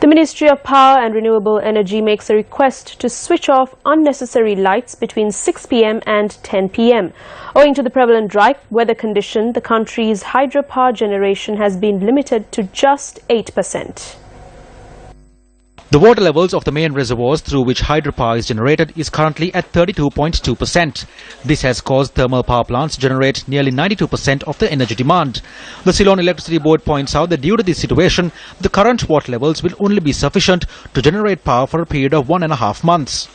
The Ministry of Power and Renewable Energy makes a request to switch off unnecessary lights between 6 p.m. and 10 p.m. Owing to the prevalent dry weather condition, the country's hydropower generation has been limited to just 8%. The water levels of the main reservoirs through which hydropower is generated is currently at 32.2%. This has caused thermal power plants to generate nearly 92% of the energy demand. The Ceylon Electricity Board points out that due to this situation, the current water levels will only be sufficient to generate power for a period of 1.5 months.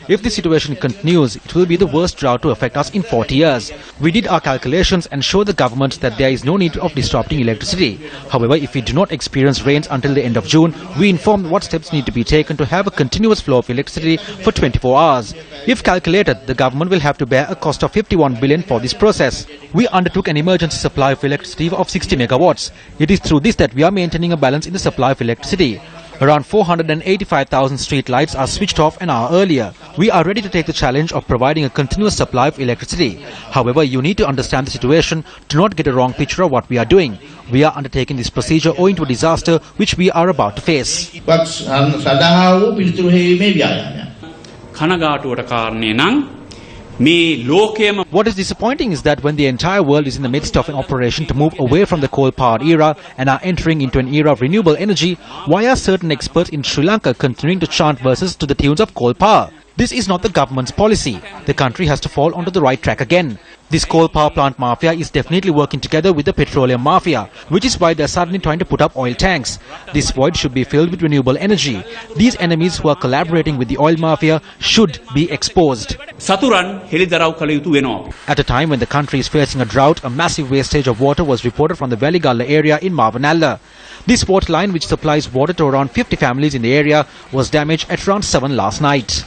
If the situation continues, it will be the worst drought to affect us in 40 years. We did our calculations and show the government that there is no need of disrupting electricity. However, if we do not experience rains until the end of June, we inform what steps need to be taken to have a continuous flow of electricity for 24 hours. If calculated, the government will have to bear a cost of 51 billion for this process. We undertook an emergency supply of electricity of 60 megawatts. It is through this that we are maintaining a balance in the supply of electricity. Around 485,000 street lights are switched off an hour earlier. We are ready to take the challenge of providing a continuous supply of electricity. However, you need to understand the situation. Do not get a wrong picture of what we are doing. We are undertaking this procedure owing to a disaster which we are about to face. What is disappointing is that when the entire world is in the midst of an operation to move away from the coal-powered era and are entering into an era of renewable energy, why are certain experts in Sri Lanka continuing to chant verses to the tunes of coal power? This is not the government's policy. The country has to fall onto the right track again. This coal power plant mafia is definitely working together with the petroleum mafia, which is why they are suddenly trying to put up oil tanks. This void should be filled with renewable energy. These enemies who are collaborating with the oil mafia should be exposed. At a time when the country is facing a drought, a massive wastage of water was reported from the Veligalla area in Mavanalla. This water line, which supplies water to around 50 families in the area, was damaged at around 7 last night.